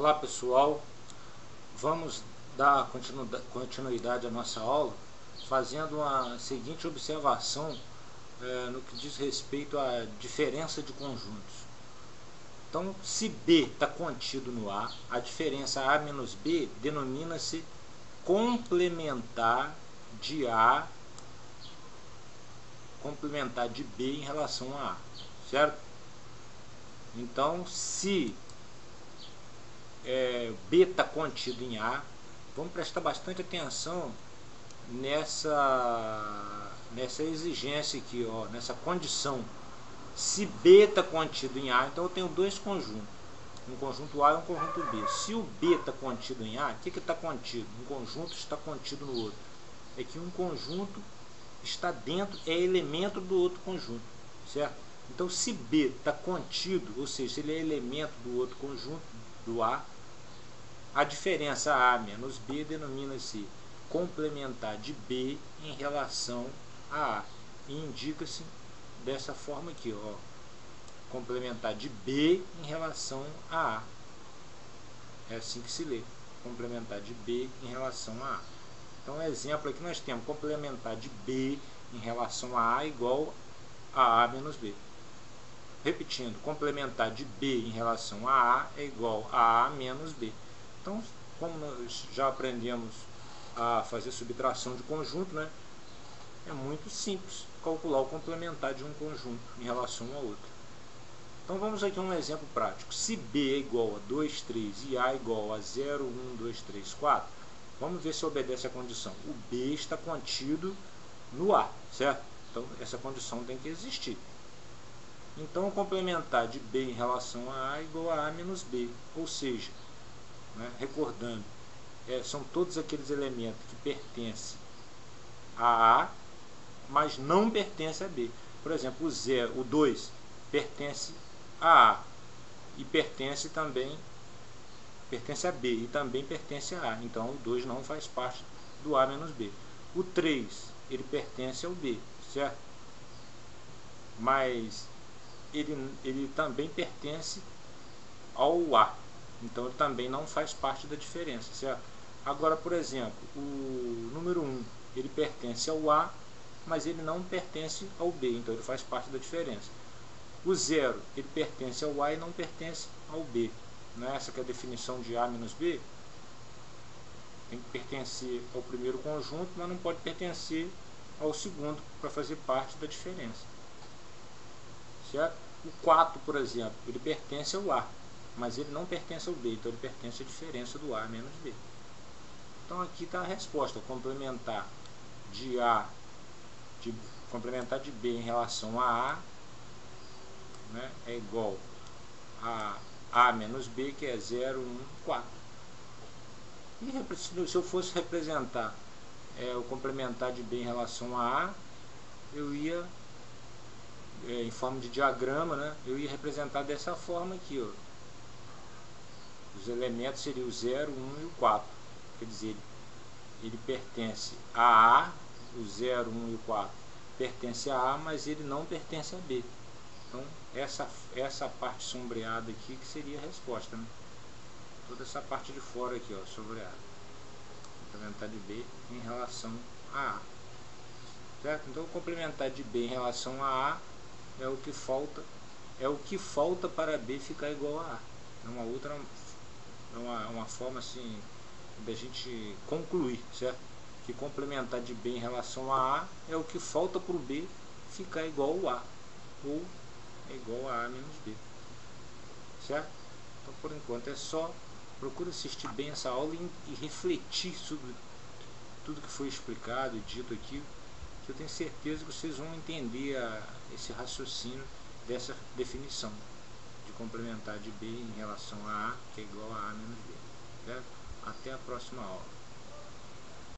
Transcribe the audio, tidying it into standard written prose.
Olá pessoal, vamos dar continuidade à nossa aula fazendo a seguinte observação no que diz respeito à diferença de conjuntos. Então, se B está contido no A, a diferença A menos B denomina-se complementar de A, complementar de B em relação a A, certo? Então, se B está contido em A, vamos prestar bastante atenção nessa exigência aqui, ó, nessa condição. Se B está contido em A, então eu tenho dois conjuntos, um conjunto A e um conjunto B. Se o B está contido em A, o que está contido? Um conjunto está contido no outro. É que um conjunto está dentro, é elemento do outro conjunto, certo? Então, se B está contido, ou seja, se ele é elemento do outro conjunto, do A, a diferença A menos B denomina-se complementar de B em relação a A. E indica-se dessa forma aqui, ó, complementar de B em relação a A. É assim que se lê, complementar de B em relação a A. Então, exemplo aqui nós temos complementar de B em relação a A igual a A menos B. Repetindo, complementar de B em relação a A é igual a A menos B. Então, como nós já aprendemos a fazer subtração de conjunto, né, é muito simples calcular o complementar de um conjunto em relação ao outro. Então, vamos aqui a um exemplo prático. Se B é igual a 2, 3 e A é igual a 0, 1, 2, 3, 4, vamos ver se obedece à condição. O B está contido no A, certo? Então, essa condição tem que existir. Então, o complementar de B em relação a A é igual a A menos B. Ou seja, né, recordando, são todos aqueles elementos que pertencem a A, mas não pertencem a B. Por exemplo, o 2 pertence a A e pertence a B e também pertence a A. Então, o 2 não faz parte do A menos B. O 3, ele pertence ao B, certo? Mas ele também pertence ao A. Então, ele também não faz parte da diferença, certo? Agora, por exemplo, o número 1, ele pertence ao A, mas ele não pertence ao B, então ele faz parte da diferença. O 0, ele pertence ao A e não pertence ao B. Não é essa que é a definição de A menos B? Tem que pertencer ao primeiro conjunto, mas não pode pertencer ao segundo para fazer parte da diferença. Certo? O 4, por exemplo, ele pertence ao A, mas ele não pertence ao B, então ele pertence à diferença do A menos B. Então aqui está a resposta, complementar de B em relação a A, né, é igual a A menos B, que é 0, 1, 4. E se eu fosse representar o complementar de B em relação a A, eu ia, em forma de diagrama, né, eu ia representar dessa forma aqui, ó. Os elementos seriam o 0, 1 e o 4. Quer dizer, ele pertence a A, o 0, 1 e o 4 pertence a A, mas ele não pertence a B. Então, essa parte sombreada aqui que seria a resposta, né? Toda essa parte de fora aqui, ó, sombreada. Complementar de B em relação a A. Certo? Então, o complementar de B em relação a A é o que falta para B ficar igual a A. É uma forma assim da gente concluir, certo? Que complementar de B em relação a A é o que falta para o B ficar igual ao A, ou é igual a A menos B, certo? Então, por enquanto é só. Procure assistir bem essa aula e refletir sobre tudo que foi explicado e dito aqui, que eu tenho certeza que vocês vão entender esse raciocínio dessa definição de complementar de B em relação a A, que é igual a A menos B, certo? Até a próxima aula.